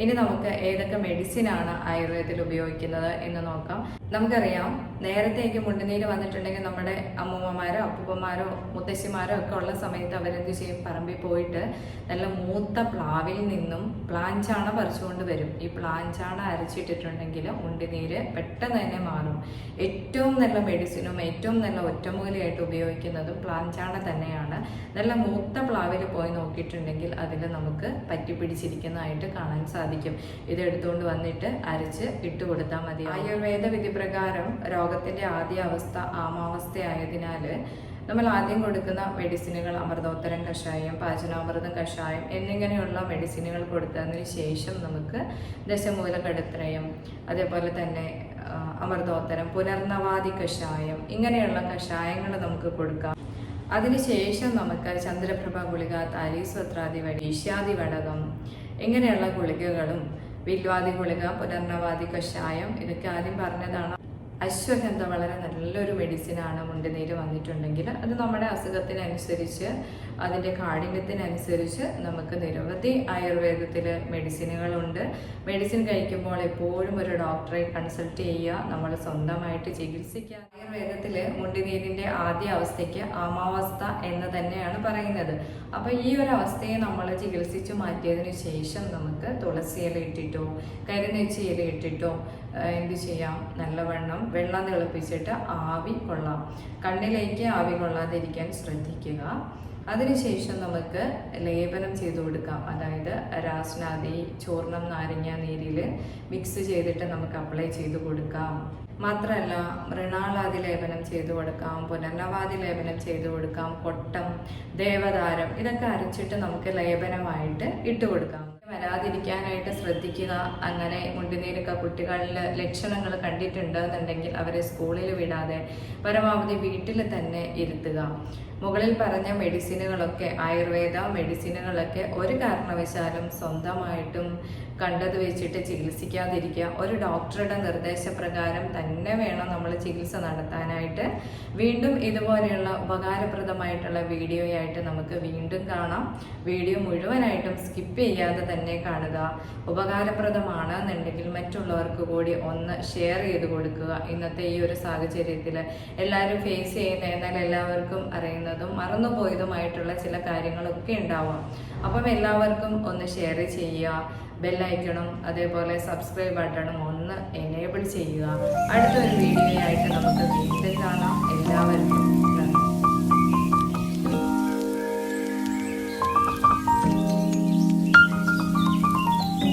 ഇനി നമുക്ക് ഏതൊക്കെ മെഡിസിനാണ് ആയുർവേദത്തിൽ ഉപയോഗിക്കുന്നത് എന്ന് നോക്കാം. നമുക്കറിയാം, നേരത്തേക്ക് മുണ്ടുനീര് വന്നിട്ടുണ്ടെങ്കിൽ നമ്മുടെ അമ്മൂമ്മമാരോ അപ്പൂപ്പന്മാരോ മുത്തശ്ശിമാരോ ഒക്കെ ഉള്ള സമയത്ത് അവരെന്ത് ചെയ്യും, പറമ്പിൽ പോയിട്ട് നല്ല മൂത്ത പ്ലാവിൽ നിന്നും പ്ലാഞ്ചാണ പറിച്ചുകൊണ്ട് വരും. ഈ പ്ലാഞ്ചാണ അരച്ചിട്ടിട്ടുണ്ടെങ്കിൽ മുണ്ടുനീര് പെട്ടെന്ന് തന്നെ മാറും. ഏറ്റവും നല്ല മെഡിസിനും ഏറ്റവും നല്ല ഒറ്റമൂലിയായിട്ട് ഉപയോഗിക്കുന്നതും പ്ലാഞ്ചാണ തന്നെയാണ്. നല്ല മൂത്ത പ്ലാവിൽ പോയി നോക്കിയിട്ടുണ്ടെങ്കിൽ അതിൽ നമുക്ക് പറ്റിപ്പിടിച്ചിരിക്കുന്നതായിട്ട് കാണാൻ സാധിക്കും. ഇത് എടുത്തുകൊണ്ട് വന്നിട്ട് അരച്ച് ഇട്ടുകൊടുത്താൽ മതി. ആയുർവേദ വിധി പ്രകാരം രോഗത്തിന്റെ ആദ്യ അവസ്ഥ ആമാവസ്ഥയായതിനാൽ നമ്മൾ ആദ്യം കൊടുക്കുന്ന മെഡിസിനുകൾ അമൃതോത്തരം കഷായം, പാചനാമൃതം കഷായം എന്നിങ്ങനെയുള്ള മെഡിസിനുകൾ കൊടുത്തതിന് ശേഷം നമുക്ക് ദശമൂലകടത്രയം, അതേപോലെ തന്നെ അമൃതോത്തരം, പുനർനവാദി കഷായം ഇങ്ങനെയുള്ള കഷായങ്ങൾ നമുക്ക് കൊടുക്കാം. അതിനുശേഷം നമുക്ക് ചന്ദ്രപ്രഭ ഗുളിക, താലീസ്വത്രാദി വഴി, ഈശ്യാദി വടകം ഇങ്ങനെയുള്ള ഗുളികകളും, വില്വാദി ഗുളിക, പുനർനവാദി കഷായം ഇതൊക്കെ ആദ്യം പറഞ്ഞതാണ്. അശ്വഗന്ധ വളരെ നല്ലൊരു മെഡിസിനാണ് മുണ്ടുനീര് വന്നിട്ടുണ്ടെങ്കിൽ. അത് നമ്മുടെ അസുഖത്തിനനുസരിച്ച് അതിൻ്റെ കാഠിന്യത്തിനനുസരിച്ച് നമുക്ക് നിരവധി ആയുർവേദത്തിൽ മെഡിസിനുകളുണ്ട്. മെഡിസിൻ കഴിക്കുമ്പോൾ എപ്പോഴും ഒരു ഡോക്ടറെ കൺസൾട്ട് ചെയ്യുക, നമ്മൾ സ്വന്തമായിട്ട് ചികിത്സിക്കുക. ആയുർവേദത്തിൽ മുണ്ടുനീരിൻ്റെ ആദ്യ അവസ്ഥയ്ക്ക് ആമാവസ്ഥ എന്ന് തന്നെയാണ് പറയുന്നത്. അപ്പോൾ ഈ ഒരു അവസ്ഥയെ നമ്മൾ ചികിത്സിച്ച് മാറ്റിയതിനു ശേഷം നമുക്ക് തുളസി ഇല ഇട്ടിട്ടോ കരിനെച്ചി ഇല ഇട്ടിട്ടോ എന്ത് ചെയ്യാം, നല്ലവണ്ണം വെള്ളം തിളപ്പിച്ചിട്ട് ആവി കൊള്ളാം. കണ്ണിലേക്ക് ആവി കൊള്ളാതിരിക്കാൻ ശ്രദ്ധിക്കുക. അതിനുശേഷം നമുക്ക് ലേപനം ചെയ്ത് കൊടുക്കാം. അതായത് രാസ്നാദി ചൂർണം നാരങ്ങ നീരിൽ മിക്സ് ചെയ്തിട്ട് നമുക്ക് അപ്ലൈ ചെയ്ത് കൊടുക്കാം. മാത്രമല്ല മൃണാളാദി ലേപനം ചെയ്തു കൊടുക്കാം, പുനർനവാദി ലേപനം ചെയ്തു കൊടുക്കാം, കൊട്ടം, ദേവതാരം ഇതൊക്കെ അരച്ചിട്ട് നമുക്ക് ലേപനമായിട്ട് ഇട്ട് കൊടുക്കാം. വരാതിരിക്കാനായിട്ട് ശ്രദ്ധിക്കുക. അങ്ങനെ മുണ്ടുനീരൊക്കെ കുട്ടികളിൽ ലക്ഷണങ്ങൾ കണ്ടിട്ടുണ്ട് എന്നുണ്ടെങ്കിൽ അവരെ സ്കൂളിൽ വിടാതെ പരമാവധി വീട്ടിൽ തന്നെ ഇരുത്തുക. മുകളിൽ പറഞ്ഞ മെഡിസിനുകളൊക്കെ, ആയുർവേദ മെഡിസിനുകളൊക്കെ ഒരു കാരണവശാലും സ്വന്തമായിട്ടും കണ്ടത് വെച്ചിട്ട് ചികിത്സിക്കാതിരിക്കുക. ഒരു ഡോക്ടറുടെ നിർദ്ദേശപ്രകാരം തന്നെ വേണം നമ്മൾ ചികിത്സ നടത്താനായിട്ട്. വീണ്ടും ഇതുപോലെയുള്ള ഉപകാരപ്രദമായിട്ടുള്ള വീഡിയോയായിട്ട് നമുക്ക് വീണ്ടും കാണാം. വീഡിയോ മുഴുവനായിട്ടും സ്കിപ്പ് ചെയ്യാതെ തന്നെ കാണുക. ഉപകാരപ്രദമാണ് എന്നുണ്ടെങ്കിൽ മറ്റുള്ളവർക്ക് കൂടി ഒന്ന് ഷെയർ ചെയ്ത് കൊടുക്കുക. ഇന്നത്തെ ഈ ഒരു സാഹചര്യത്തിൽ എല്ലാവരും ഫേസ് ചെയ്യുന്ന, എന്നാൽ എല്ലാവർക്കും അറിയുന്നതും മറന്നുപോയതുമായിട്ടുള്ള ചില കാര്യങ്ങളൊക്കെ ഉണ്ടാവാം. അപ്പം എല്ലാവർക്കും ഒന്ന് ഷെയർ ചെയ്യുക. ബെല്ലൈക്കണും അതേപോലെ സബ്സ്ക്രൈബ് ബട്ടണും ഒന്ന് എനേബിൾ ചെയ്യുക. അടുത്തൊരു വീഡിയോ ആയിട്ട് നമുക്ക് വീണ്ടും കാണാം. എല്ലാവർക്കും